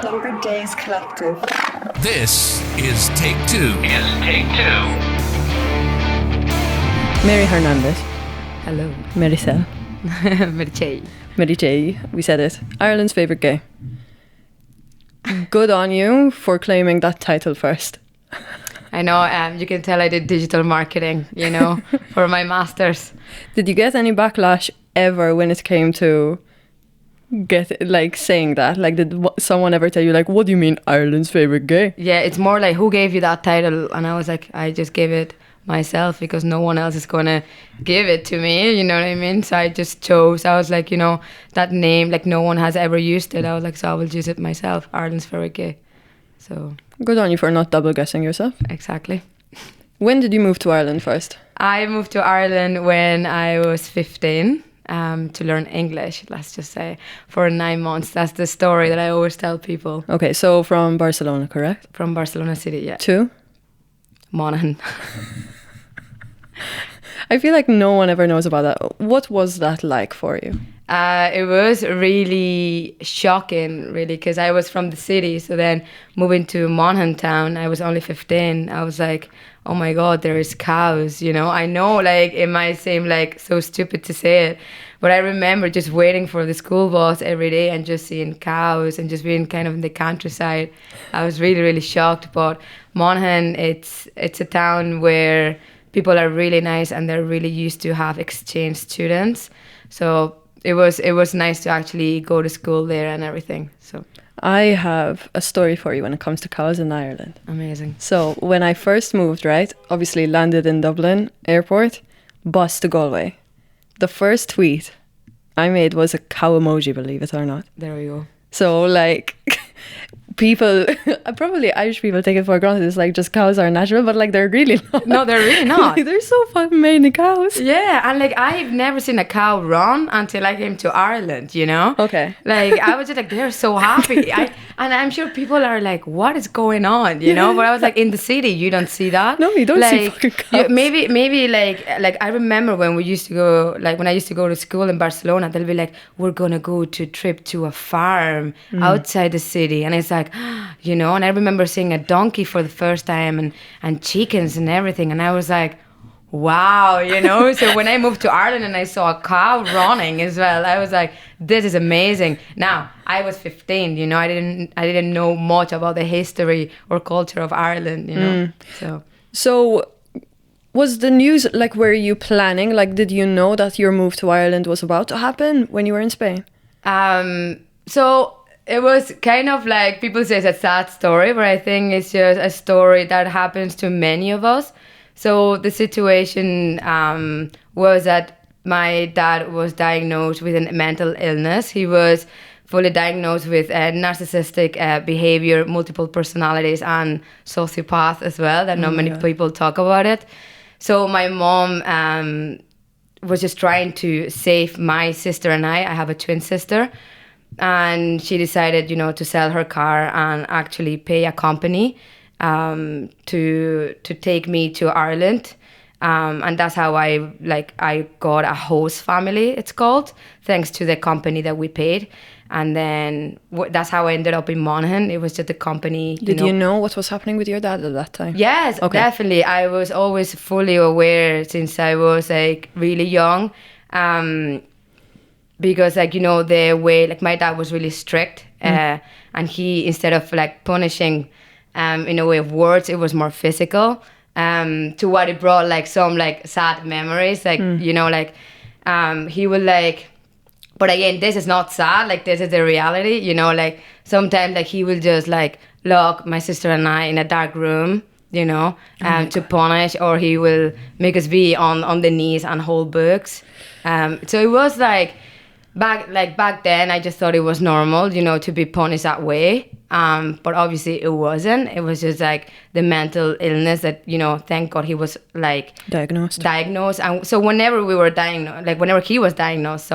Number Days Collective. This is Take Two. Meri Hernandez. Hello. Maricel. Meri J. We said it. Ireland's favourite gay. Good on you for claiming that title first. I know, you can tell I did digital marketing, for my master's. Did you get any backlash ever when it came to saying that? Like, did someone ever tell you, like, what do you mean Ireland's favourite gay? Yeah, it's more like, who gave you that title? And I was like, I just gave it myself because no one else is going to give it to me, you know what I mean? So I just chose, I was like, that name, like, no one has ever used it. I was like, so I will use it myself, Ireland's favourite gay. So good on you for not double guessing yourself. Exactly. When did you move to Ireland first? I moved to Ireland when I was 15 to learn English, let's just say, for 9 months. That's the story that I always tell people. Okay, so from Barcelona, correct? From Barcelona city, yeah. To? Monaghan. I feel like no one ever knows about that. What was that like for you? It was really shocking, really, because I was from the city. So then moving to Monaghan town, I was only 15. I was like, oh my God, there is cows, I know, like, it might seem like so stupid to say it, but I remember just waiting for the school bus every day and just seeing cows and just being kind of in the countryside. I was really, really shocked. But Monaghan, it's a town where people are really nice and they're really used to have exchange students. So it was nice to actually go to school there and everything. So I have a story for you when it comes to cows in Ireland. Amazing. So when I first moved, right, obviously landed in Dublin airport, bus to Galway. The first tweet I made was a cow emoji, believe it or not. There we go. So like people, probably Irish people take it for granted. It's like just cows are natural, but like they're really not. No, they're really not. Like, there's so fucking many cows. Yeah, and like I've never seen a cow run until I came to Ireland, Okay. Like I was just like, they're so happy. And I'm sure people are like, what is going on, But I was like, in the city, you don't see that. No, you don't see fucking cows. Maybe like I remember when we used to go, like when I used to go to school in Barcelona, they'll be like, we're gonna go to trip to a farm outside the city, and it's like, and I remember seeing a donkey for the first time and chickens and everything, and I was like, wow, So when I moved to Ireland and I saw a cow running as well, I was like, this is amazing. Now I was 15, I didn't know much about the history or culture of Ireland, So was the news, like, were you planning, like, did you know that your move to Ireland was about to happen when you were in Spain? So it was kind of like, people say it's a sad story, but I think it's just a story that happens to many of us. So the situation was that my dad was diagnosed with a mental illness. He was fully diagnosed with narcissistic behavior, multiple personalities, and sociopath as well, that not many people talk about it. So my mom was just trying to save my sister and I. I have a twin sister. And she decided, to sell her car and actually pay a company to take me to Ireland. And that's how I got a host family, it's called, thanks to the company that we paid. And then that's how I ended up in Monaghan. It was just the company. Did you know what was happening with your dad at that time? Yes, okay. Definitely. I was always fully aware since I was like really young. Because the way, like, my dad was really strict, and he, instead of like punishing in a way of words, it was more physical, to what it brought like some like sad memories, like he would like, but again, this is not sad, like this is the reality, like sometimes like he will just like lock my sister and I in a dark room, to punish, or he will make us be on the knees and hold books. So it was like back then, I just thought it was normal, to be punished that way. But obviously it wasn't. It was just like the mental illness that, thank God he was like diagnosed. And so whenever he was diagnosed,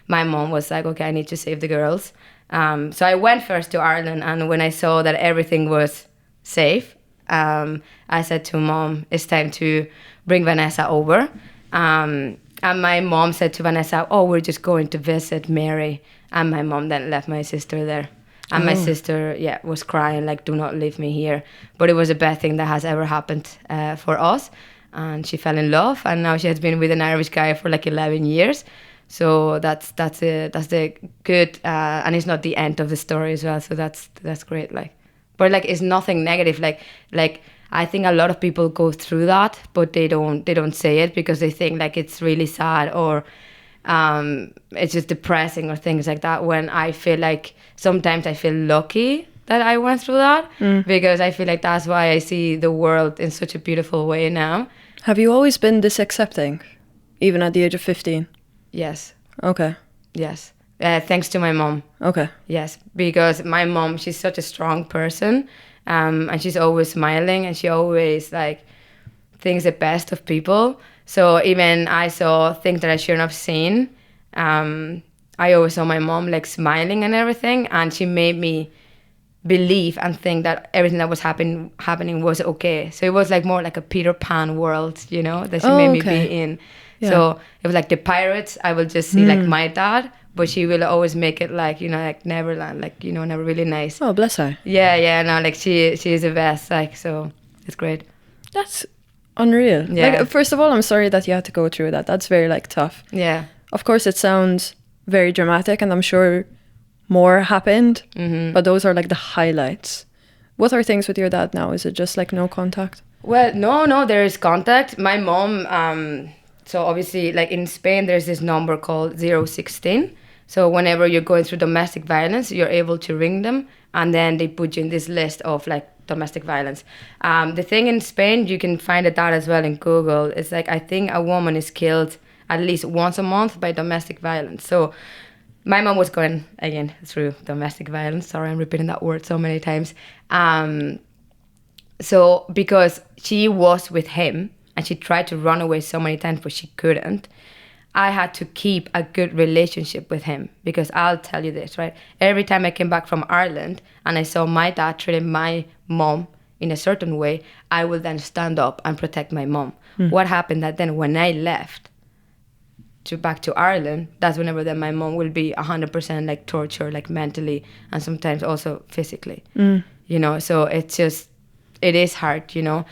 my mom was like, okay, I need to save the girls. So I went first to Ireland, and when I saw that everything was safe, I said to Mom, it's time to bring Vanessa over. And my mom said to Vanessa, oh, we're just going to visit Mary. And my mom then left my sister there. And my sister, was crying, like, do not leave me here. But it was the best thing that has ever happened for us. And she fell in love, and now she has been with an Irish guy for like 11 years. So that's the good, and it's not the end of the story as well. So that's great. Like, but like it's nothing negative. Like I think a lot of people go through that, but they don't say it because they think like it's really sad or it's just depressing or things like that. When I feel like sometimes I feel lucky that I went through that because I feel like that's why I see the world in such a beautiful way now. Have you always been this accepting, even at the age of 15? Yes. Okay. Yes. Thanks to my mom. Okay. Yes, because my mom, she's such a strong person, and she's always smiling, and she always like thinks the best of people. So even I saw things that I shouldn't have seen. I always saw my mom like smiling and everything, and she made me believe and think that everything that was happening was okay. So it was like more like a Peter Pan world, you know, that she made me be in. Yeah. So it was like the pirates, I will just see like my dad, but she will always make it like, you know, like Neverland, like, you know, never really nice. Oh, bless her. Yeah, no, like she is the best, like, so it's great. That's unreal. Yeah. Like, first of all, I'm sorry that you had to go through that. That's very like tough. Yeah. Of course, it sounds very dramatic, and I'm sure more happened, but those are like the highlights. What are things with your dad now? Is it just like no contact? Well, no, there is contact. My mom, so obviously like in Spain, there's this number called 016. So whenever you're going through domestic violence, you're able to ring them, and then they put you in this list of like domestic violence. The thing in Spain, you can find it out as well in Google. It's like, I think a woman is killed at least once a month by domestic violence. So my mom was going, again, through domestic violence. Sorry, I'm repeating that word so many times. So because she was with him and she tried to run away so many times, but she couldn't, I had to keep a good relationship with him. Because I'll tell you this, right? Every time I came back from Ireland and I saw my dad treating my mom in a certain way, I would then stand up and protect my mom. What happened that then when I left back to Ireland, that's whenever then my mom will be 100% like tortured, like mentally and sometimes also physically. You know, so it is hard, you know.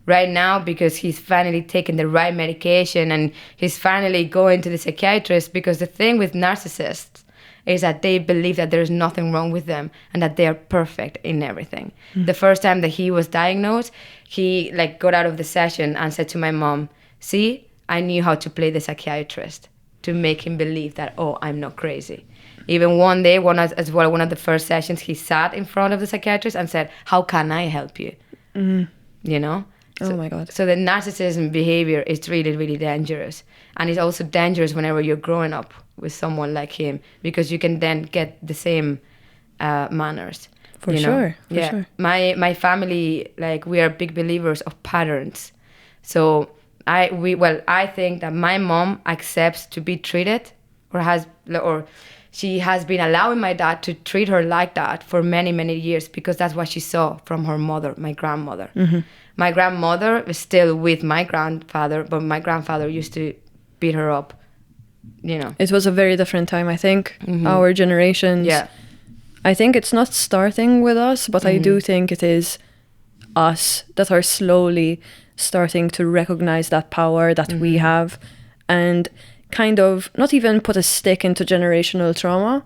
Right now, because he's finally taken the right medication and he's finally going to the psychiatrist, because the thing with narcissists is that they believe that there's nothing wrong with them and that they are perfect in everything. The first time that he was diagnosed, he like got out of the session and said to my mom, see, I knew how to play the psychiatrist to make him believe that, oh, I'm not crazy. Even one day, one of the first sessions, he sat in front of the psychiatrist and said, how can I help you? You know? Oh my God. So the narcissism behavior is really, really dangerous. And it's also dangerous whenever you're growing up with someone like him, because you can then get the same manners. For sure. My family, like, we are big believers of patterns. So I think that my mom accepts to be treated, or she has been allowing my dad to treat her like that for many, many years, because that's what she saw from her mother, my grandmother. My grandmother is still with my grandfather, but my grandfather used to beat her up, you know. It was a very different time, I think. Our generations. Yeah. I think it's not starting with us, but I do think it is us that are slowly starting to recognize that power that we have, and kind of not even put a stick into generational trauma,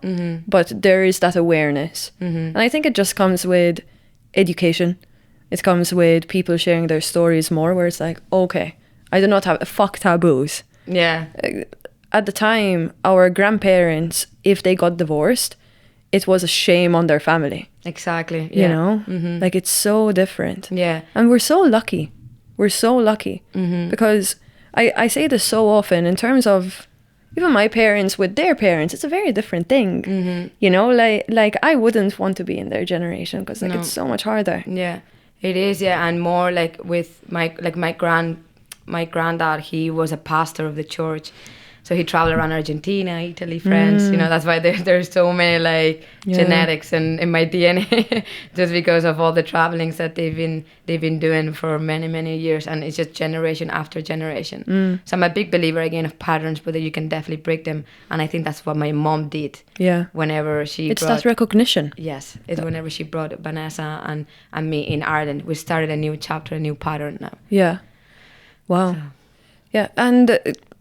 but there is that awareness. And I think it just comes with education. It comes with people sharing their stories more, where it's like, okay, I do not have fuck taboos. Yeah. At the time, our grandparents, if they got divorced, it was a shame on their family. Exactly. Yeah. You know? Like, it's so different. Yeah. And we're so lucky. We're so lucky. Because I say this so often in terms of even my parents with their parents, it's a very different thing. You know, like I wouldn't want to be in their generation, because like it's so much harder. Yeah, it is. Yeah, and more like with my granddad, he was a pastor of the church, So he traveled around Argentina, Italy, France. You know, that's why there's so many like genetics in my DNA, just because of all the travelings that they've been doing for many years, and it's just generation after generation. So I'm a big believer again of patterns, but that you can definitely break them, and I think that's what my mom did. Yeah. Whenever it's that recognition. Yes, it's whenever she brought Vanessa and me in Ireland, we started a new chapter, a new pattern now. Yeah. Wow. So. Yeah, and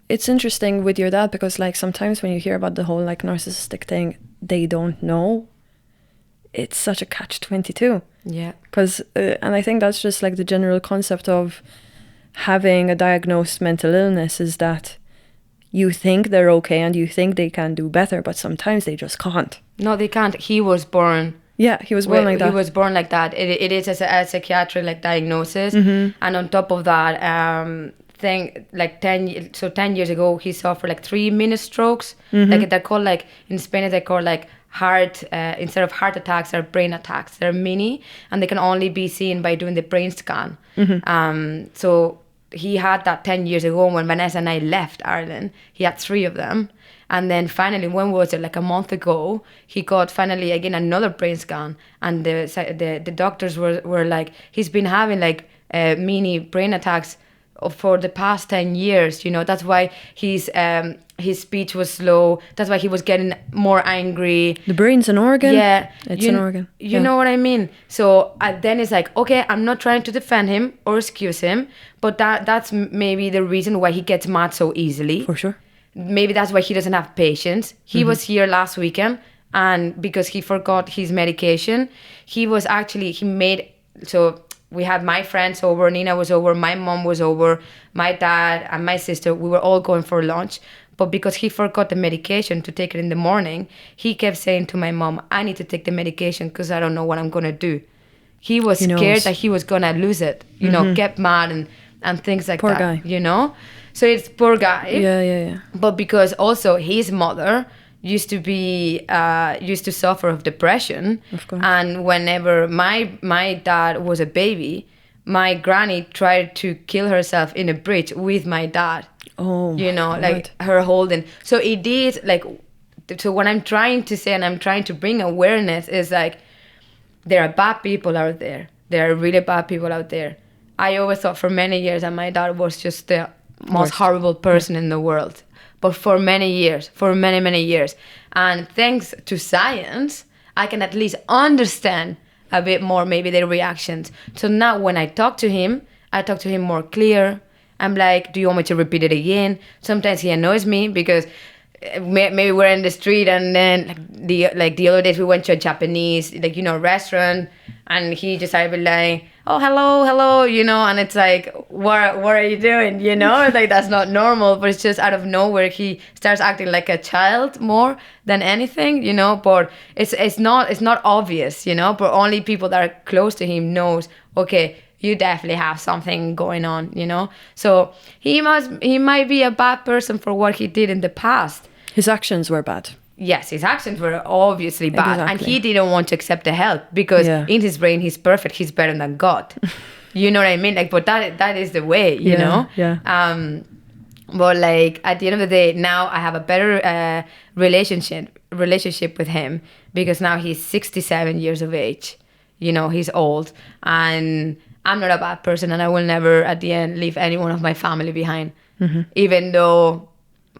it's interesting with your dad because like sometimes when you hear about the whole like narcissistic thing, they don't know. It's such a catch-22. Yeah. Because and I think that's just like the general concept of having a diagnosed mental illness is that you think they're okay and you think they can do better, but sometimes they just can't. No, they can't. He was born. Yeah, he was born like that. He was born like that. It is a psychiatric like diagnosis, and on top of that, like 10 years ago, he suffered like 3 mini strokes. Like they're called like in Spanish they call like heart instead of heart attacks, they're brain attacks. They're mini, and they can only be seen by doing the brain scan. So he had that 10 years ago when Vanessa and I left Ireland. He had 3 of them. And then finally, when was it? Like a month ago, he got finally again another brain scan. And the doctors were like, he's been having like mini brain attacks for the past 10 years. You know, that's why his speech was slow. That's why he was getting more angry. The brain's an organ. Yeah. It's an organ. You know what I mean? So then it's like, okay, I'm not trying to defend him or excuse him, but that's maybe the reason why he gets mad so easily. For sure. Maybe that's why he doesn't have patience. He was here last weekend, and because he forgot his medication, he made, so we had my friends over, Nina was over, my mom was over, my dad and my sister, we were all going for lunch. But because he forgot the medication to take it in the morning, he kept saying to my mom, I need to take the medication because I don't know what I'm going to do. He was scared that he was going to lose it, you know, get mad and things like poor that. Guy. You know? So it's poor guy. Yeah. But because also his mother used to suffer of depression. Of course. And whenever my dad was a baby, my granny tried to kill herself in a bridge with my dad. Oh, you know, like her holding. So it did like. So what I'm trying to say and I'm trying to bring awareness is like, there are bad people out there. There are really bad people out there. I always thought for many years that my dad was just the most horrible person in the world. But for many years, for many years. And thanks to science, I can at least understand a bit more maybe their reactions. So now when I talk to him more clear. I'm like, do you want me to repeat it again? Sometimes he annoys me because maybe we're in the street and then the other days we went to a Japanese restaurant and he just started be like, oh, hello, you know, and it's like, what are you doing, you know? Like, that's not normal, but it's just out of nowhere he starts acting like a child more than anything, you know. But it's not obvious, you know, but only people that are close to him knows, okay, you definitely have something going on, you know. So he might be a bad person for what he did in the past. His actions were bad. Yes, his actions were obviously bad. Exactly. And he didn't want to accept the help because in his brain he's perfect, he's better than God. You know what I mean? Like, but that is the way, you know? Yeah. But like at the end of the day, now I have a better relationship with him because now he's 67 years of age. You know, he's old and I'm not a bad person and I will never at the end leave anyone of my family behind. Even though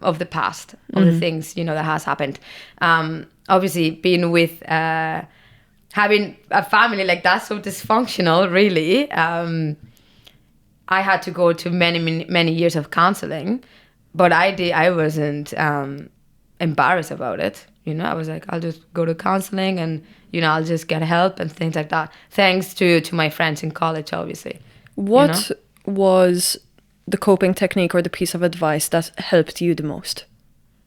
of the past, of the things, you know, that has happened. Obviously, being with, having a family like that, so dysfunctional, really, I had to go to many years of counseling, but I wasn't embarrassed about it. You know, I was like, I'll just go to counseling and, you know, I'll just get help and things like that. Thanks to my friends in college, obviously. What was the coping technique or the piece of advice that helped you the most?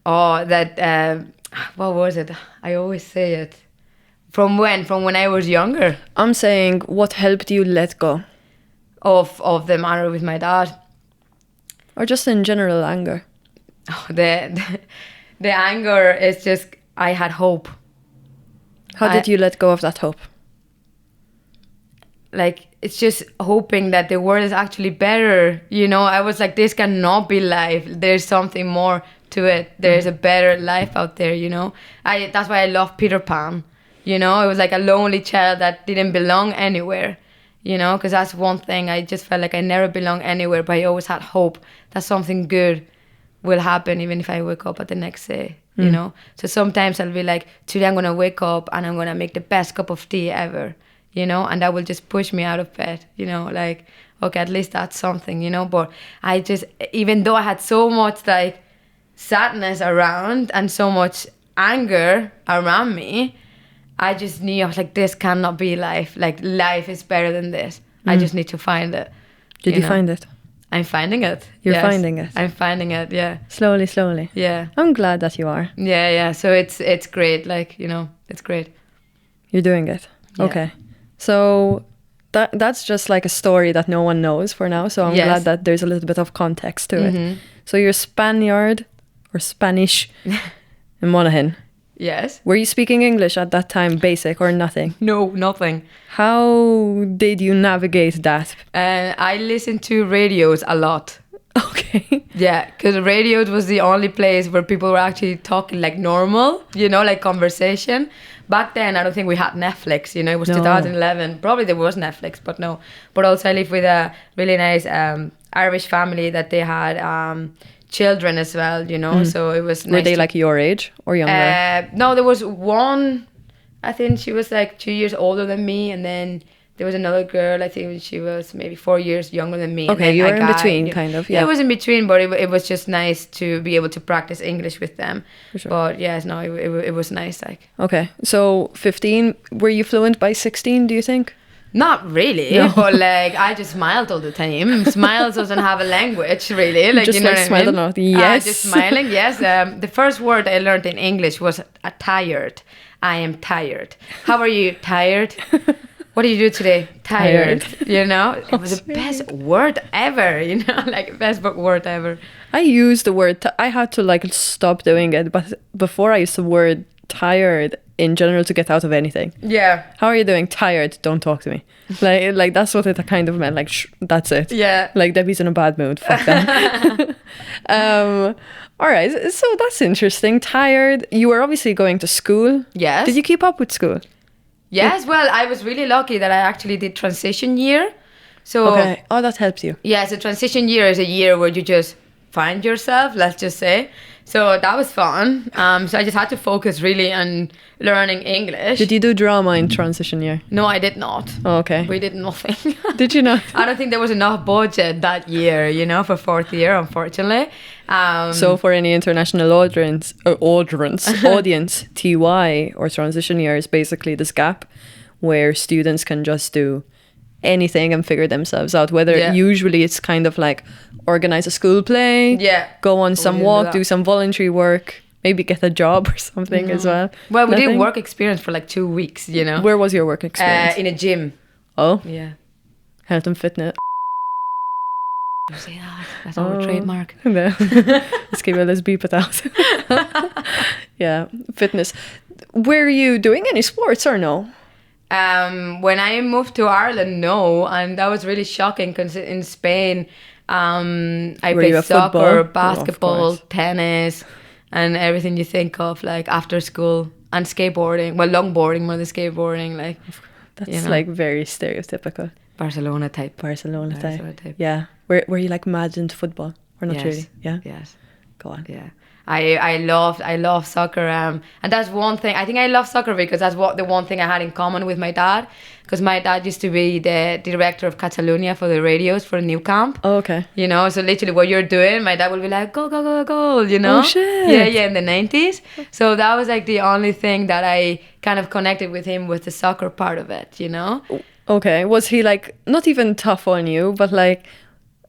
Oh, that, what was it? I always say it. From when I was younger? I'm saying what helped you let go? Of the matter with my dad. Or just in general anger? Oh, the anger is just, I had hope. How did you let go of that hope? Like, it's just hoping that the world is actually better. You know, I was like, this cannot be life. There's something more to it. There's a better life out there, you know. That's why I love Peter Pan. You know, it was like a lonely child that didn't belong anywhere. You know, because that's one thing. I just felt like I never belonged anywhere, but I always had hope that something good will happen, even if I wake up at the next day. You know, so sometimes I'll be like, today I'm gonna wake up and I'm gonna make the best cup of tea ever. You know, and that will just push me out of bed. You know, like, okay, at least that's something. You know, but I just, even though I had so much like sadness around and so much anger around me, I just knew, I was like, this cannot be life. Like, life is better than this. I just need to find it. Did you find it? I'm finding it. You're finding it? I'm finding it, yeah. Slowly. Yeah. I'm glad that you are. Yeah. So it's great. Like, you know, it's great. You're doing it. Yeah. Okay. So that's just like a story that no one knows for now. So I'm glad that there's a little bit of context to it. So you're Spaniard or Spanish in Monaghan. Yes. Were you speaking English at that time, basic or nothing? No, nothing. How did you navigate that? I listened to radios a lot. Okay. Yeah, because radios was the only place where people were actually talking like normal, you know, like conversation. Back then, I don't think we had Netflix, you know, it was 2011. Probably there was Netflix, but no. But also I lived with a really nice Irish family that they had children as well, you know, so it was nice. Were they like your age or younger? No, there was one, I think she was like 2 years older than me, and then there was another girl, I think she was maybe 4 years younger than me. Okay, you were in between, kind of, yeah. It was in between, but it was just nice to be able to practice English with them. For sure. But yes, no, it was nice, like. Okay, so 15, were you fluent by 16, do you think? Not really, but like I just smiled all the time. Smiles doesn't have a language, really. Like, just you know like what smiling I out. mean? Yes. Just smiling. Yes. The first word I learned in English was tired. I am tired. How are you? Tired. What did you do today? Tired. You know, it was the best word ever. You know, like best word ever. I used the word. I had to like stop doing it, but before I used the word tired in general to get out of anything. Yeah. How are you doing? Tired. Don't talk to me. Like that's what it kind of meant. Like that's it. Yeah. Like Debbie's in a bad mood. Fuck that. All right. So that's interesting. Tired. You were obviously going to school. Yes. Did you keep up with school? Yes. Well, I was really lucky that I actually did transition year. So. Okay. Oh, that helps you. Yeah. So transition year is a year where you just find yourself. Let's just say. So that was fun. So I just had to focus really on learning English. Did you do drama in transition year? No, I did not. Oh, okay. We did nothing. Did you not? I don't think there was enough budget that year, you know, for fourth year, unfortunately. So for any international audience, TY or transition year is basically this gap where students can just do anything and figure themselves out, whether usually it's kind of like organize a school play, go on some walk, do some voluntary work, maybe get a job or something as well. Well, we did work experience for like 2 weeks, you know. Where was your work experience? In a gym. Oh, yeah. Health and fitness. You say that? That's our trademark. No. Let's keep it, let's beep it out. Yeah, fitness. Were you doing any sports or no? When I moved to Ireland, no, and that was really shocking because in Spain, I played soccer, basketball, tennis, and everything you think of, like after school, and skateboarding. Well, longboarding more than skateboarding, like. That's, you know, like very stereotypical. Barcelona type. Barcelona type. Yeah. Were you like mad into football or not really? Yeah. Yes. Go on. Yeah. I love soccer, and that's one thing. I think I love soccer because that's the one thing I had in common with my dad, because my dad used to be the director of Catalonia for the radios for New Camp. Oh, okay. You know, so literally what you're doing, my dad will be like, go, go, go, go, you know? Oh, shit. Yeah, in the 90s. So that was like the only thing that I kind of connected with him, with the soccer part of it, you know? Okay. Was he like, not even tough on you, but like,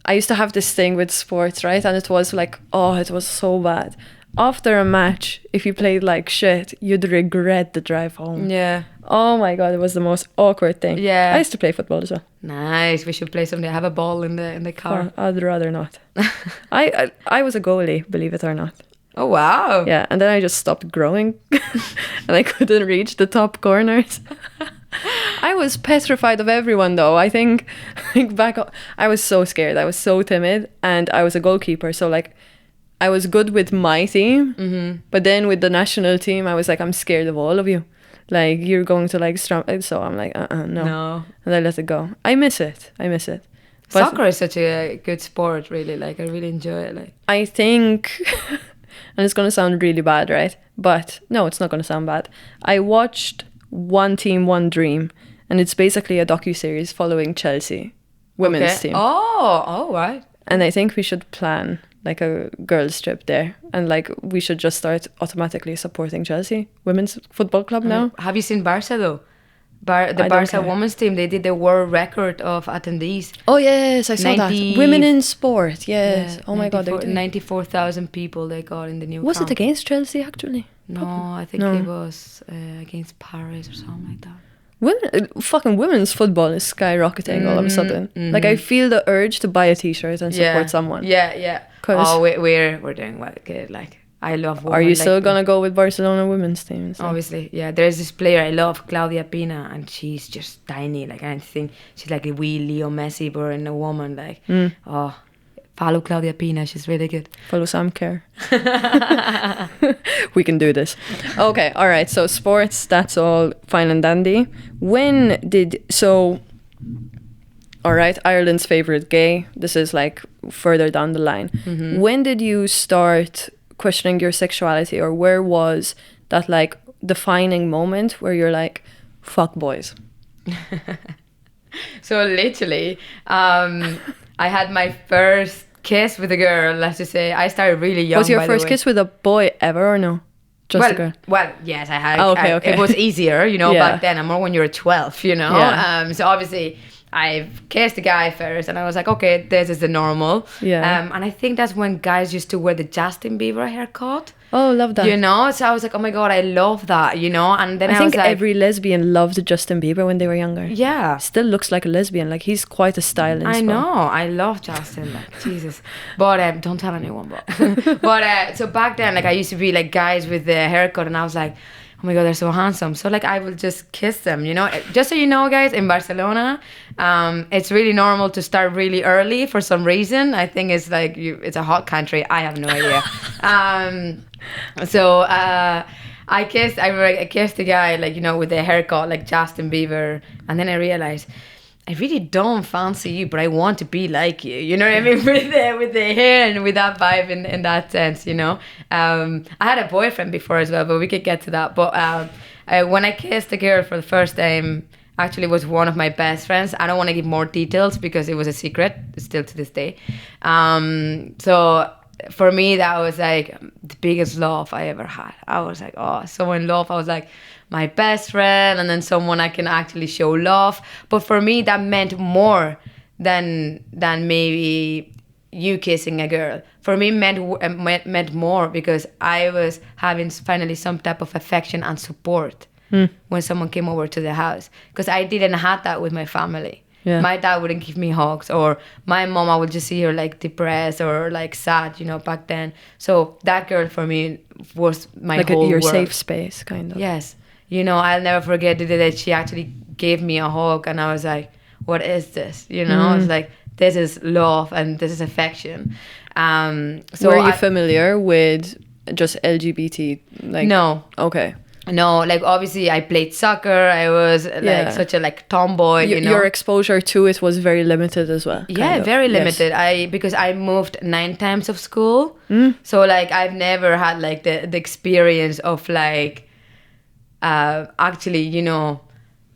I used to have this thing with sports, right? And it was like, oh, it was so bad. After a match, if you played like shit, you'd regret the drive home. Yeah. Oh my God, it was the most awkward thing. Yeah. I used to play football as well. Nice. We should play someday. I have a ball in the car. I'd rather not. I was a goalie, believe it or not. Oh, wow. Yeah, and then I just stopped growing and I couldn't reach the top corners. I was petrified of everyone though. I think like I was so scared. I was so timid, and I was a goalkeeper. So like I was good with my team, but then with the national team, I was like, I'm scared of all of you. Like, you're going to like strong. So I'm like, no. And I let it go. I miss it. But soccer is such a good sport, really. Like, I really enjoy it. Like, I think, and it's going to sound really bad, right? But no, it's not going to sound bad. I watched One Team, One Dream, and it's basically a docuseries following Chelsea women's team. Oh, right. And I think we should plan like a girls trip there, and like we should just start automatically supporting Chelsea women's football club now. Have you seen Barca though? The Barca women's team, they did the world record of attendees. Oh yes, I saw that. Women in sport, yes. Yeah, oh my god, 94,000 people they got in the new Was camp. it against Chelsea actually? No, I think it was against Paris or something like that. Fucking women's football is skyrocketing all of a sudden. Like I feel the urge to buy a t-shirt and support someone. Yeah. Oh, we're doing well good. Like, I love women. Are you still gonna go with Barcelona women's team? So? Obviously, yeah. There's this player I love, Claudia Pina, and she's just tiny. Like, I think she's like a wee Leo Messi, but in a woman. Like, follow Claudia Pina. She's really good. Follow Sam Kerr. We can do this. Okay, all right. So sports, that's all fine and dandy. All right, Ireland's favorite gay. This is like further down the line. When did you start questioning your sexuality, or where was that like defining moment where you're like, fuck boys? So literally, I had my first kiss with a girl. Let's just say I started really young. Was your first kiss with a boy ever or no? Just a girl? Well, yes, I had. Okay. It was easier, back then. I'm more when you're 12, Yeah. So obviously, I've kissed a guy first, and I was like, okay, this is the normal. Yeah. And I think that's when guys used to wear the Justin Bieber haircut. Oh, love that. So I was like, oh my God, I love that, And then I think was like, every lesbian loved Justin Bieber when they were younger. Yeah. Still looks like a lesbian. Like, he's quite a style in I know. I love Justin. Like, Jesus. But don't tell anyone. But so back then, like, I used to be like guys with the haircut, and I was like, oh my God, they're so handsome. So like I will just kiss them, Just so you know, guys, in Barcelona, it's really normal to start really early for some reason. I think it's like it's a hot country. I have no idea. So I kissed the guy, like, with the haircut, like Justin Bieber. And then I realized, I really don't fancy you, but I want to be like you. You know what I mean? With the hair and with that vibe in that sense, I had a boyfriend before as well, but we could get to that. But when I kissed a girl for the first time, actually it was one of my best friends. I don't want to give more details because it was a secret, still to this day. So for me, that was like the biggest love I ever had. I was like, oh, so in love. I was like, my best friend, and then someone I can actually show love. But for me, that meant more than maybe you kissing a girl. For me, meant more because I was having finally some type of affection and support when someone came over to the house. Because I didn't have that with my family. Yeah. My dad wouldn't give me hugs, or my mom, I would just see her like depressed or like sad, back then. So that girl for me was my like whole your world. safe space, kind of. Yes. I'll never forget the day that she actually gave me a hug, and I was like, what is this? I was like, this is love and this is affection. So were you familiar with just LGBT? Like, no. Okay. No, like obviously I played soccer. I was like such a like tomboy, Your exposure to it was very limited as well. Yeah, very limited. Yes. Because I moved 9 times of school. So like I've never had like the experience of like actually,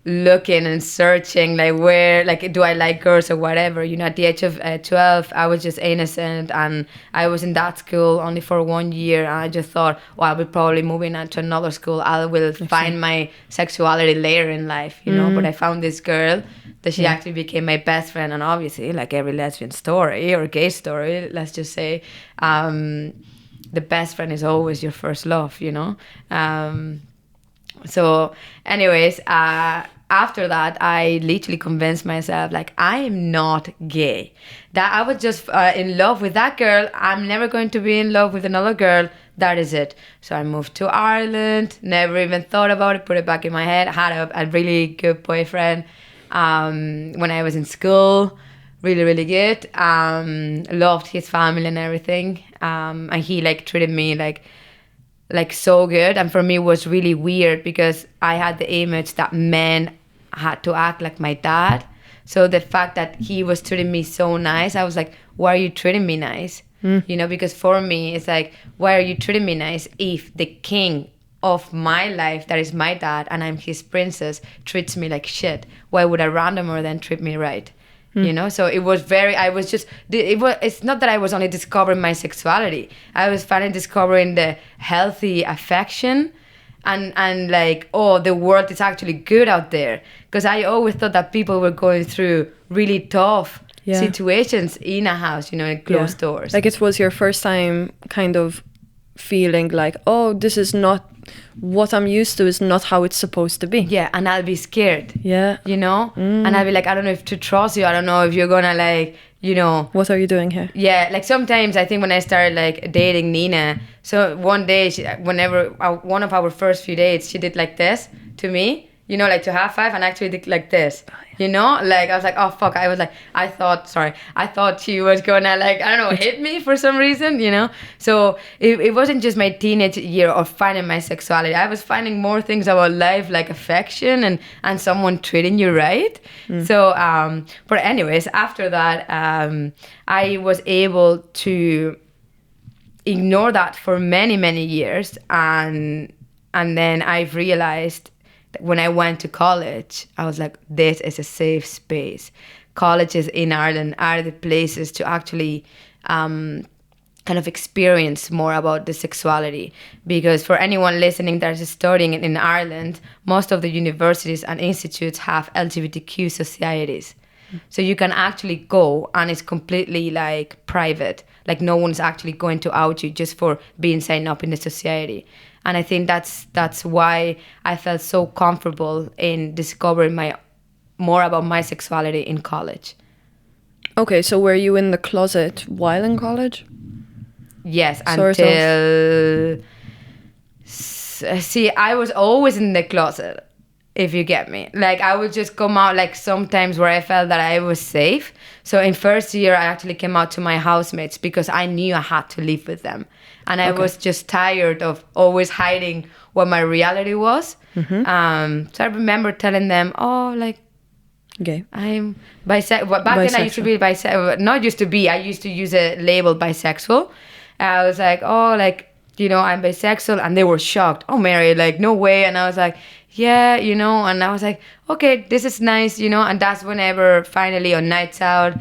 looking and searching like where, like, do I like girls or whatever. At the age of 12, I was just innocent, and I was in that school only for 1 year, and I just thought, well, I'll be probably moving on to another school. I will find my sexuality later in life, But I found this girl that she actually became my best friend, and obviously, like every lesbian story or gay story, let's just say, the best friend is always your first love, So anyways, after that, I literally convinced myself, like, I am not gay. That I was just in love with that girl. I'm never going to be in love with another girl. That is it. So I moved to Ireland, never even thought about it, put it back in my head. Had a really good boyfriend when I was in school. really, really good. Loved his family and everything. And he like treated me like so good. And for me, it was really weird because I had the image that men had to act like my dad. So the fact that he was treating me so nice, I was like, why are you treating me nice? You know, because for me, it's like, why are you treating me nice if the king of my life, that is my dad, and I'm his princess, treats me like shit? Why would a randomer then treat me right? You know, so it was it's not that I was only discovering my sexuality. I was finally discovering the healthy affection and like, oh, the world is actually good out there. Because I always thought that people were going through really tough situations in a house, you know, in closed doors. Like it was your first time kind of feeling like, oh, this is not what I'm used to, is not how it's supposed to be. Yeah, and I'll be scared. Yeah. You know? And I'll be like, I don't know if to trust you. I don't know if you're gonna like, you know. What are you doing here? Yeah, like sometimes I think when I started like dating Nina, so one day, one of our first few dates, she did like this to me, you know, like to high five, and actually did like this. You know, like I was like, oh fuck, I thought she was gonna like, I don't know, hit me for some reason, you know. So it wasn't just my teenage year of finding my sexuality. I was finding more things about life, like affection and someone treating you right. So but anyways, after that, I was able to ignore that for many years, and then I've realized when I went to college, I was like, this is a safe space. Colleges in Ireland are the places to actually kind of experience more about the sexuality. Because for anyone listening that is studying in Ireland, most of the universities and institutes have LGBTQ societies. So you can actually go, and it's completely like private. Like no one's actually going to out you just for being signed up in the society. And I think that's why I felt so comfortable in discovering more about my sexuality in college. Okay, so were you in the closet while in college? Yes, Sort until... See, I was always in the closet, if you get me. Like, I would just come out, like, sometimes where I felt that I was safe. So in first year, I actually came out to my housemates because I knew I had to live with them. And I was just tired of always hiding what my reality was. So I remember telling them, oh, like, gay. I'm bisexual. But back then I used to be bisexual. Not used to be. I used to use a label bisexual. I was like, oh, like, you know, I'm bisexual. And they were shocked. Oh, Meri, like, no way. And I was like, yeah, you know. And I was like, okay, this is nice, you know. And that's whenever finally on nights out,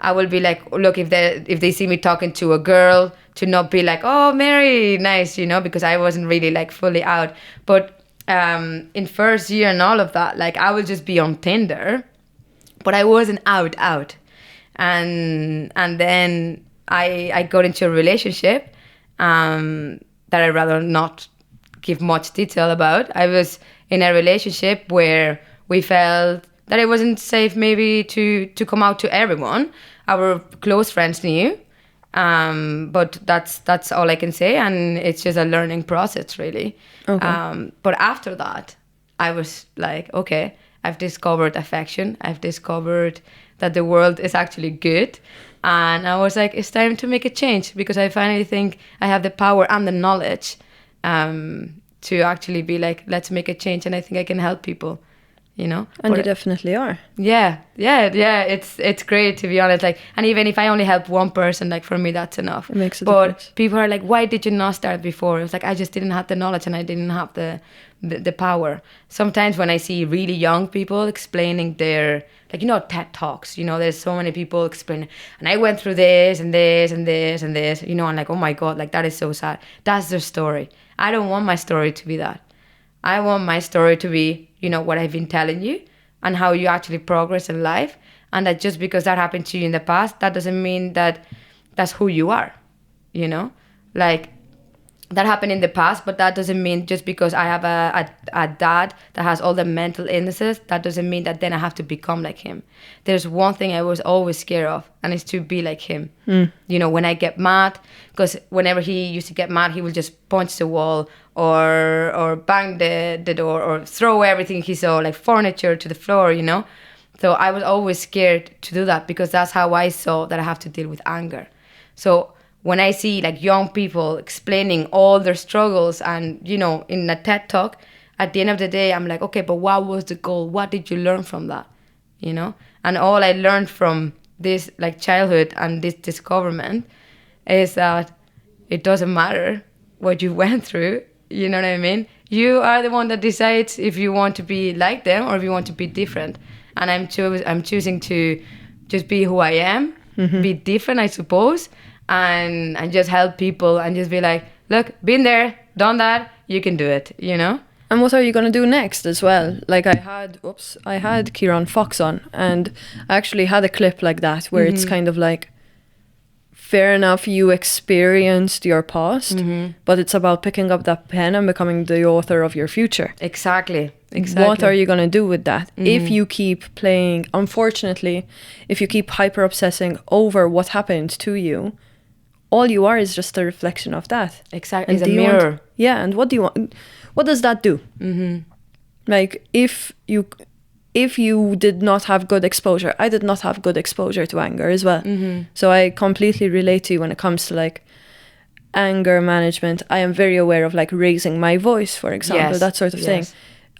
I will be like, look, if they see me talking to a girl, to not be like, oh, Meri, nice, you know, because I wasn't really like fully out. But in first year and all of that, like I would just be on Tinder, but I wasn't out. And then I got into a relationship that I'd rather not give much detail about. I was in a relationship where we felt that it wasn't safe maybe to come out to everyone. Our close friends knew, but that's all I can say, and it's just a learning process, really. Okay. But after that, I was like, okay, I've discovered affection. I've discovered that the world is actually good. And I was like, it's time to make a change, because I finally think I have the power and the knowledge to actually be like, let's make a change. And I think I can help people, you know. And you definitely are. Yeah. It's great, to be honest. Like, and even if I only help one person, like for me, that's enough. It makes a difference. But people are like, why did you not start before? It was like, I just didn't have the knowledge, and I didn't have the power. Sometimes when I see really young people explaining their, like, you know, TED Talks, you know, there's so many people explaining, and I went through this and this and this and this, you know, and like, oh my God, like that is so sad. That's their story. I don't want my story to be that. I want my story to be, you know, what I've been telling you and how you actually progress in life. And that just because that happened to you in the past, that doesn't mean that that's who you are, you know? Like, that happened in the past, but that doesn't mean just because I have a dad that has all the mental illnesses, that doesn't mean that then I have to become like him. There's one thing I was always scared of, and it's to be like him. You know, when I get mad, because whenever he used to get mad, he would just punch the wall or bang the door or throw everything he saw, like furniture, to the floor, you know. So I was always scared to do that because that's how I saw that I have to deal with anger. So when I see like young people explaining all their struggles and, you know, in a TED Talk, at the end of the day, I'm like, okay, but what was the goal? What did you learn from that? You know? And all I learned from this like childhood and this discoverment is that it doesn't matter what you went through. You know what I mean? You are the one that decides if you want to be like them or if you want to be different. And I'm choosing to just be who I am, be different, I suppose, and just help people and just be like, look, been there, done that, you can do it, you know? And what are you going to do next as well? Like I had Kieran Fox on, and I actually had a clip like that where it's kind of like, fair enough, you experienced your past, but it's about picking up that pen and becoming the author of your future. Exactly. What are you going to do with that? If you keep playing, unfortunately, if you keep hyper obsessing over what happened to you, all you are is just a reflection of that. Exactly. It's a mirror. And what do you want? What does that do? Like if you did not have good exposure, I did not have good exposure to anger as well. So I completely relate to you when it comes to like anger management. I am very aware of like raising my voice, for example, that sort of thing.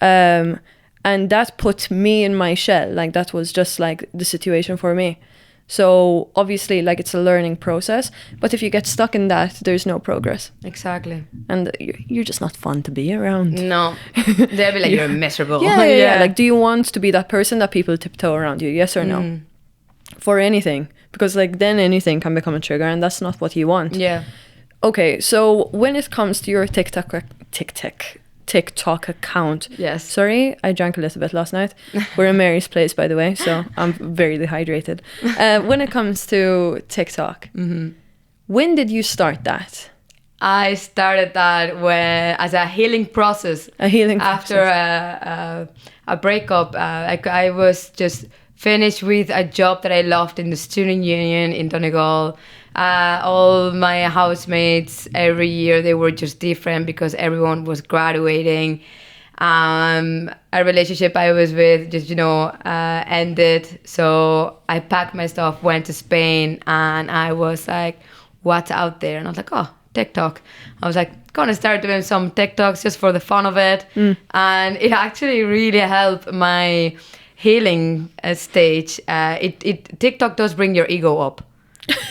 And that put me in my shell. Like that was just like the situation for me. So obviously like it's a learning process, but if you get stuck in that, there's no progress. Exactly. And you're just not fun to be around. No. They'll be like, you're miserable. Yeah. Like, do you want to be that person that people tiptoe around you? Yes or no? For anything. Because like then anything can become a trigger and that's not what you want. Yeah. Okay, so when it comes to your TikTok account. Yes. Sorry, I drank a little bit last night. We're in Mary's place, by the way, so I'm very dehydrated. When it comes to TikTok, when did you start that? I started that as a healing process. After a breakup. I was just finished with a job that I loved in the student union in Dundalk. All my housemates every year, they were just different because everyone was graduating. A relationship I was with just, ended. So I packed my stuff, went to Spain, and I was like, what's out there? And I was like, oh, TikTok. I was like, gonna start doing some TikToks just for the fun of it. And it actually really helped my healing stage. TikTok does bring your ego up.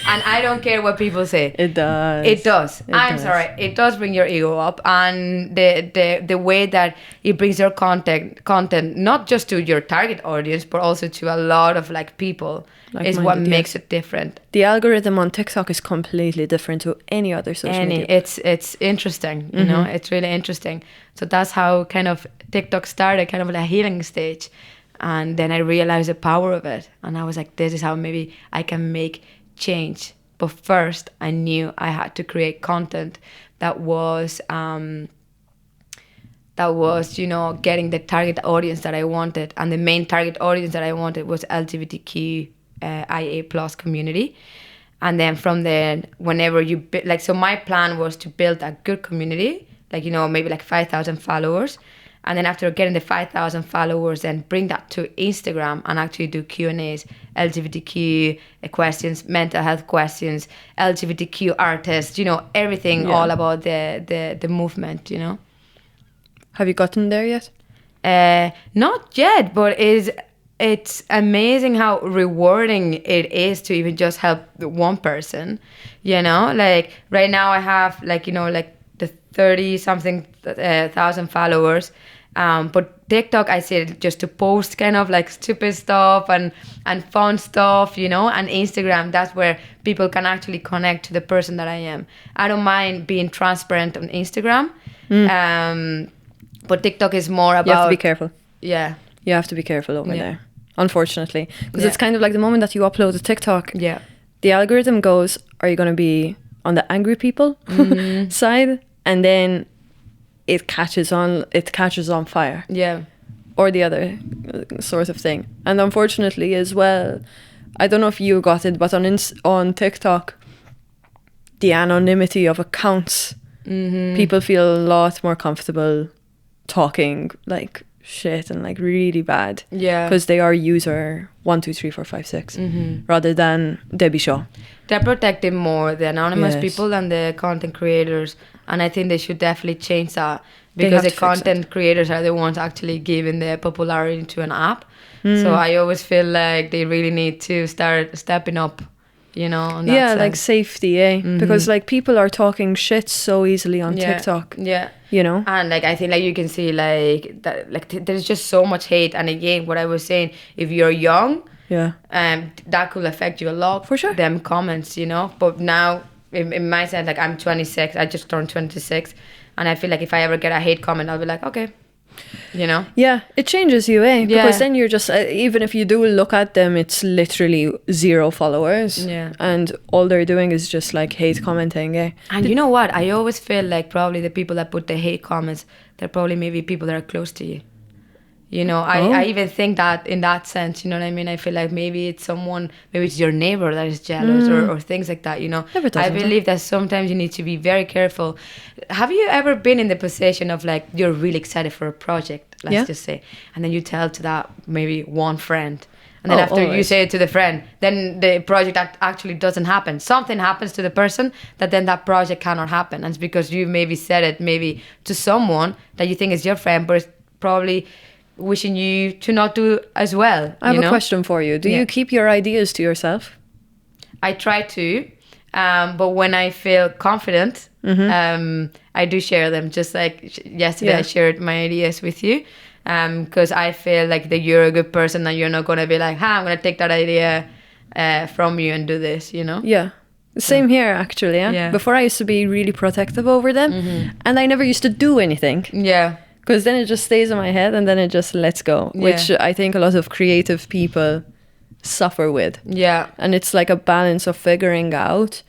And I don't care what people say. It does. It does. Sorry. It does bring your ego up, and the way that it brings your content not just to your target audience, but also to a lot of like people, is what makes it different. The algorithm on TikTok is completely different to any other social media. It's interesting. You know, it's really interesting. So that's how kind of TikTok started, kind of like a healing stage, and then I realized the power of it, and I was like, this is how maybe I can make change. But first I knew I had to create content that was getting the target audience that I wanted, and the main target audience that I wanted was LGBTQIA plus community. And then from there, whenever you so my plan was to build a good community, maybe like 5,000 followers. And then after getting the 5,000 followers, then bring that to Instagram and actually do Q&As, LGBTQ questions, mental health questions, LGBTQ artists, everything all about the movement, Have you gotten there yet? Not yet, but it's amazing how rewarding it is to even just help one person, Like right now I have the 30-something thousand followers. But TikTok, I said just to post kind of like stupid stuff and fun stuff, and Instagram, that's where people can actually connect to the person that I am. I don't mind being transparent on Instagram, but TikTok is more about... You have to be careful. Yeah. You have to be careful over there, unfortunately. Because it's kind of like the moment that you upload a TikTok, the algorithm goes, are you going to be on the angry people side? And then it catches on fire. Yeah. Or the other sort of thing. And unfortunately as well, I don't know if you got it, but on TikTok, the anonymity of accounts, people feel a lot more comfortable talking like shit and like really bad. Yeah. Because they are user 1, 2, 3, 4, 5, 6 rather than Debbie Shaw. They're protecting more the anonymous Yes. people than the content creators, and I think they should definitely change that, because the have to fix content creators are the ones actually giving the popularity to an app. So I always feel like they really need to start stepping up, on that Yeah, sense. like safety, because like people are talking shit so easily on TikTok. Yeah. And like I think like you can see like that, like there's just so much hate, and again what I was saying, if you're young, that could affect you a lot. For sure. Them comments, but now in my sense, like I'm 26, I just turned 26, and I feel like if I ever get a hate comment, I'll be like, okay, Yeah, it changes you, because then you're just even if you do look at them, it's literally 0 followers, and all they're doing is just like hate commenting, And you know what, I always feel like probably the people that put the hate comments, they're probably maybe people that are close to you. I even think that in that sense, you know what I mean? I feel like maybe it's someone, maybe it's your neighbor that is jealous or things like that, Never thought I of that. believe that sometimes you need to be very careful. Have you ever been in the position of like, you're really excited for a project, let's just say, and then you tell to that maybe one friend, and then after you always. say it to the friend, then the project actually doesn't happen. Something happens to the person that then that project cannot happen. And it's because you maybe said it maybe to someone that you think is your friend, but it's probably wishing you to not do as well. I have a question for you. Do you keep your ideas to yourself? I try to, but when I feel confident, I do share them. Just like yesterday, I shared my ideas with you, because I feel like that you're a good person and you're not going to be like, I'm going to take that idea from you and do this, Yeah. Same here, actually. Yeah. Before I used to be really protective over them, and I never used to do anything. Yeah. Because then it just stays in my head and then it just lets go, which I think a lot of creative people suffer with. Yeah. And it's like a balance of figuring out,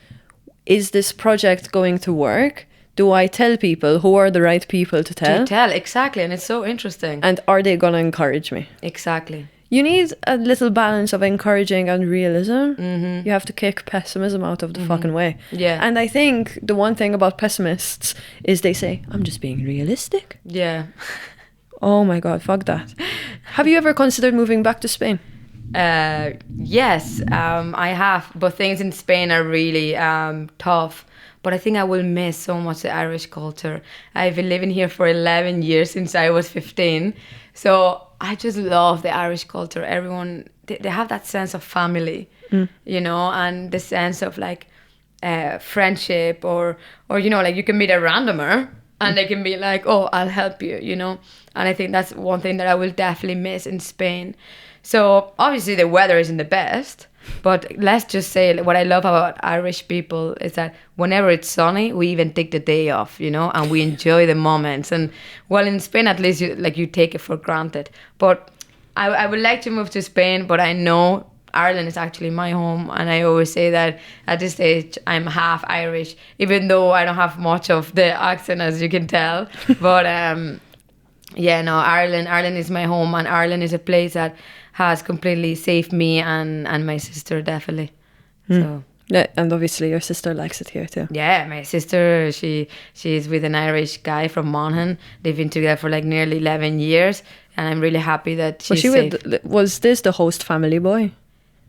is this project going to work? Do I tell people? Who are the right people to tell? Exactly. And it's so interesting. And are they going to encourage me? Exactly. You need a little balance of encouraging and realism. You have to kick pessimism out of the fucking way. Yeah. And I think the one thing about pessimists is they say, I'm just being realistic. Yeah. Oh my God, fuck that. Have you ever considered moving back to Spain? Yes, I have. But things in Spain are really tough. But I think I will miss so much the Irish culture. I've been living here for 11 years since I was 15. So I just love the Irish culture. Everyone, they have that sense of family, and the sense of like friendship or like you can meet a randomer and they can be like, oh, I'll help you, And I think that's one thing that I will definitely miss in Spain. So obviously the weather isn't the best, but let's just say what I love about Irish people is that whenever it's sunny, we even take the day off, and we enjoy the moments. And well, in Spain, at least you take it for granted. But I would like to move to Spain, but I know Ireland is actually my home. And I always say that at this stage, I'm half Irish, even though I don't have much of the accent, as you can tell. But Ireland is my home, and Ireland is a place that has completely saved me and my sister, definitely. So yeah, and obviously your sister likes it here too. Yeah, my sister, she's with an Irish guy from Monaghan. They've been together for like nearly 11 years, and I'm really happy that she's safe. Was this the host family boy?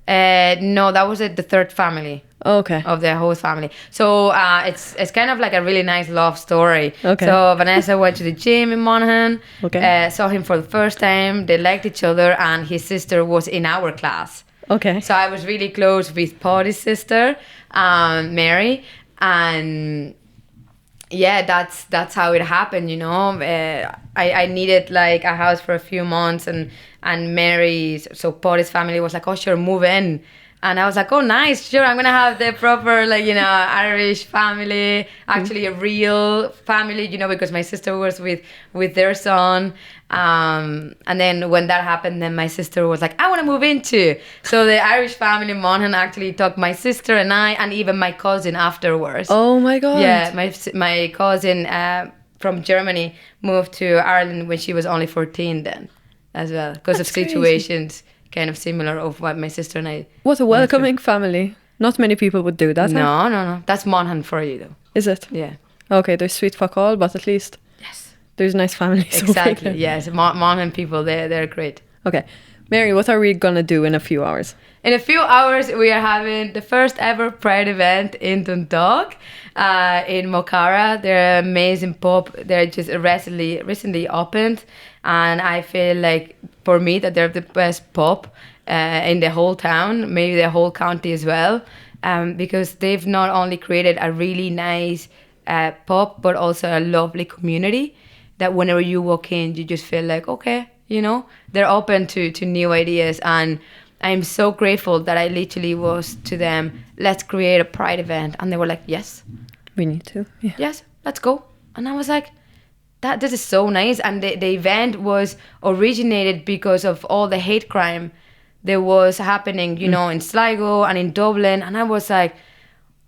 No, that was the third family. Okay. Of the host family. So it's kind of like a really nice love story. Okay. So Vanessa went to the gym in Monaghan. Okay. Saw him for the first time. They liked each other, and his sister was in our class. Okay. So I was really close with Paddy's sister, Meri, and yeah, that's how it happened. I needed like a house for a few months, and Meri, so Paddy's family was like, oh sure, move in. And I was like, oh, nice, sure, I'm going to have the proper, Irish family, actually a real family, because my sister was with their son. And then when that happened, then my sister was like, I want to move in too. So the Irish family, Monaghan, actually took my sister and I, and even my cousin afterwards. Oh, my God. Yeah, my cousin from Germany moved to Ireland when she was only 14 then as well, because of situations. Crazy. Kind of similar of what my sister and I. What a welcoming family. Not many people would do that. No. That's Monaghan for you, though. Is it? Yeah. Okay, there's sweet fuck all, but at least. Yes. There's nice families. Exactly. Yes, mom and people, they're great. Okay, Mary, what are we gonna do in a few hours? In a few hours, we are having the first ever Pride event in Dundalk, in Mo Chara. They're an amazing pub. They're just recently opened, and I feel like for me that they're the best pub in the whole town, maybe the whole county as well, because they've not only created a really nice pub, but also a lovely community that whenever you walk in, you just feel like, okay, you know, they're open to new ideas. And I'm so grateful that I literally was to them, let's create a Pride event. And they were like, yes. We need to. Yeah. Yes, let's go. And I was like, this is so nice. And the event was originated because of all the hate crime that was happening, you know, in Sligo and in Dublin. And I was like,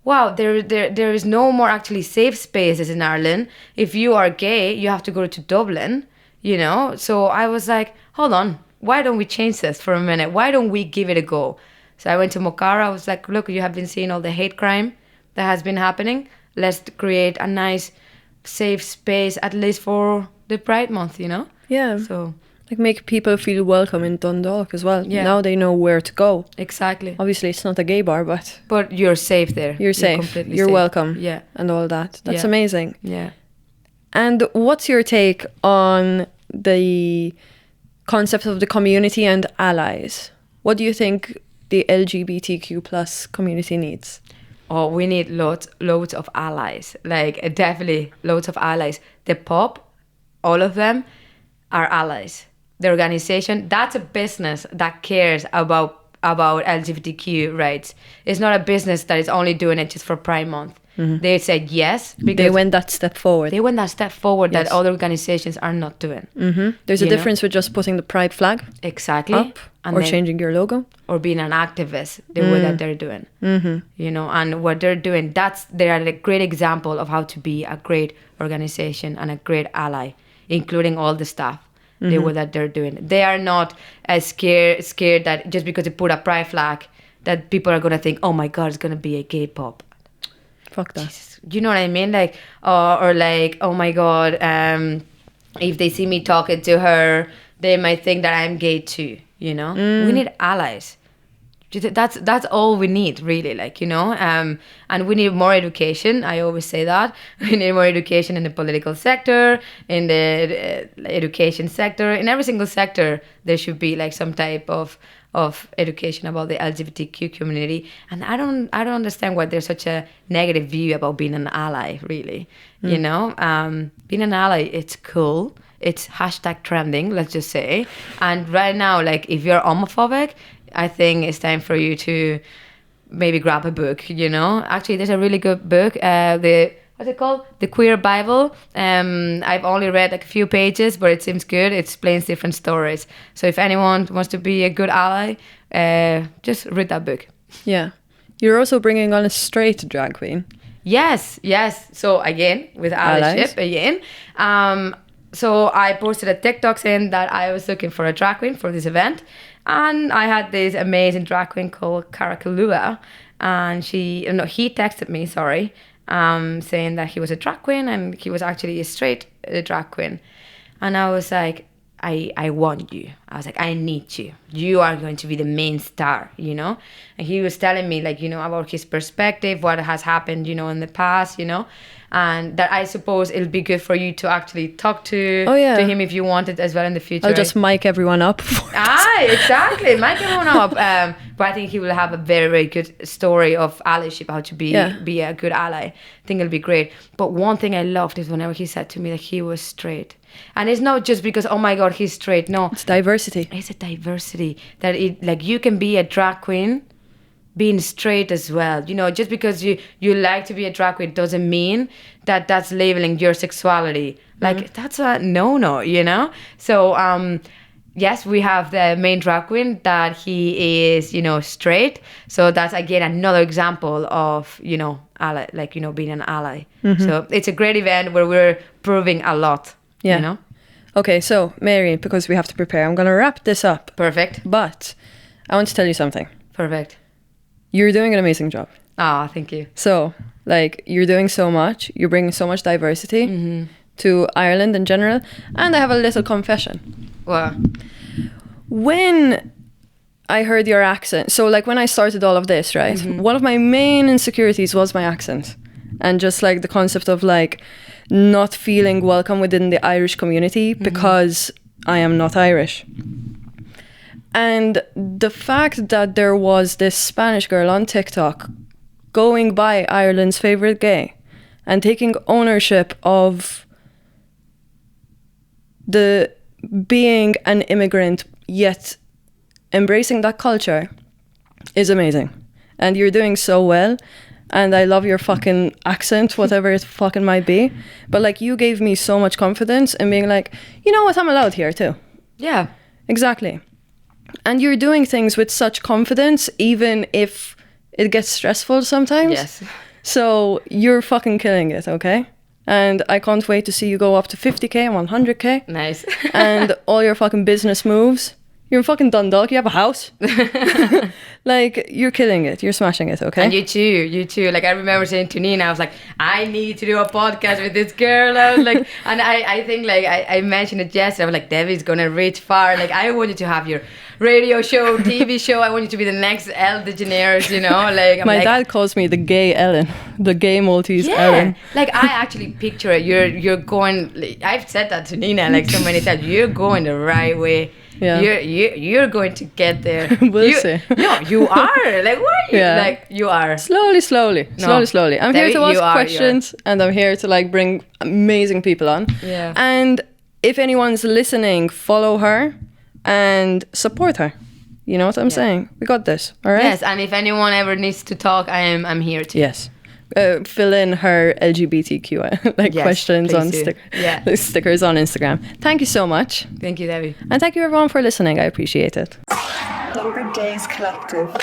wow, there is no more actually safe spaces in Ireland. If you are gay, you have to go to Dublin, you know? So I was like, hold on. Why don't we change this for a minute? Why don't we give it a go? So I went to Mo Chara. I was like, look, you have been seeing all the hate crime that has been happening. Let's create a nice, safe space, at least for the Pride Month, you know? Yeah. So, like, make people feel welcome in Dundalk as well. Yeah. Now they know where to go. Exactly. Obviously, it's not a gay bar, but you're safe there. You're safe. Completely You're safe. welcome. Yeah. And all that. That's Yeah. amazing. Yeah. And what's your take on the concept of the community and allies? What do you think the LGBTQ plus community needs? Oh, we need loads of allies. Like, definitely loads of allies. The pub, all of them are allies. The organization, that's a business that cares about LGBTQ rights. It's not a business that is only doing it just for Pride Month. Mm-hmm. They said yes because they went that step forward. Yes. That other organizations are not doing. Mm-hmm. There's a difference with just putting the pride flag up and or changing your logo or being an activist the way that they're doing. Mm-hmm. You know, and what they're doing, they are a great example of how to be a great organization and a great ally, including all the staff. The way that they're doing it. They are not as scared that just because they put a pride flag that people are gonna think, oh my god, it's gonna be a gay pub. Fuck that. Jesus. You know what I mean? Like, or like, oh my god, if they see me talking to her, they might think that I'm gay too. You know, we need allies. That's all we need, really. Like, you know, and we need more education. I always say that we need more education in the political sector, in the education sector, in every single sector. There should be like some type of education about the LGBTQ community. And I don't understand why there's such a negative view about being an ally. Really, you know, being an ally, it's cool. It's #trending, let's just say. And right now, like, if you're homophobic, I think it's time for you to maybe grab a book, you know? Actually, there's a really good book, what's it called? The Queer Bible. I've only read like a few pages, but it seems good. It explains different stories. So if anyone wants to be a good ally, just read that book. Yeah. You're also bringing on a straight drag queen. Yes. So again, with allyship, again. So I posted a TikTok saying that I was looking for a drag queen for this event. And I had this amazing drag queen called Karakalua. And he texted me, saying that he was a drag queen and he was actually a straight drag queen. And I was like, I want you. I was like, I need you. You are going to be the main star, you know? And he was telling me, like, you know, about his perspective, what has happened, you know, in the past, you know? And that I suppose it'll be good for you to actually talk to him if you want it as well in the future. I'll just mic everyone up. Exactly. Mic everyone up. But I think he will have a very, very good story of allyship, how to be a good ally. I think it'll be great. But one thing I loved is whenever he said to me that he was straight. And it's not just because, oh my God, he's straight. No. It's diversity. It's a diversity. That you can be a drag queen being straight as well. You know, just because you like to be a drag queen doesn't mean that that's labeling your sexuality. Like, that's a no, you know? So, yes, we have the main drag queen that he is, you know, straight. So that's, again, another example of, you know, ally, like, you know, being an ally. So it's a great event where we're proving a lot, you know? Okay, so, Mary, because we have to prepare, I'm going to wrap this up. Perfect. But I want to tell you something. Perfect. You're doing an amazing job. Ah, thank you. So, like, you're doing so much. You're bringing so much diversity. to Ireland in general. And I have a little confession. Wow. When I heard your accent, so like when I started all of this, right, one of my main insecurities was my accent, and just like the concept of like not feeling welcome within the Irish community because I am not Irish. And the fact that there was this Spanish girl on TikTok going by Ireland's favorite gay and taking ownership of the being an immigrant yet embracing that culture is amazing. And you're doing so well. And I love your fucking accent, whatever it fucking might be. But like, you gave me so much confidence in being like, you know what, I'm allowed here too. Yeah. Exactly. And you're doing things with such confidence, even if it gets stressful sometimes. Yes. So you're fucking killing it, okay? And I can't wait to see you go up to 50k and 100k. Nice. And all your fucking business moves. You're in fucking Dundalk, you have a house. Like, you're killing it, you're smashing it, okay? And you too. Like, I remember saying to Nina, I was like, I need to do a podcast with this girl. I was like, and I think, like, I mentioned it yesterday. I was like, Debbie's gonna reach far. Like, I want you to have your radio show, TV show. I want you to be the next Ellen DeGeneres, you know? Like, my dad calls me the gay Ellen, the gay Maltese Ellen. Like, I actually picture it. You're going, like, I've said that to Nina, like, so many times. You're going the right way. Yeah. You're going to get there. We'll see. No, you are. Like, what? Yeah. Like, you are. Slowly. I'm here to ask questions, and I'm here to like bring amazing people on. Yeah. And if anyone's listening, follow her and support her. You know what I'm saying? We got this. All right. Yes, and if anyone ever needs to talk, I'm here too. Yes. Fill in her LGBTQIA questions on stickers on Instagram. Thank you so much. Thank you, Debbie. And thank you everyone for listening. I appreciate it. Hungry Days Collective.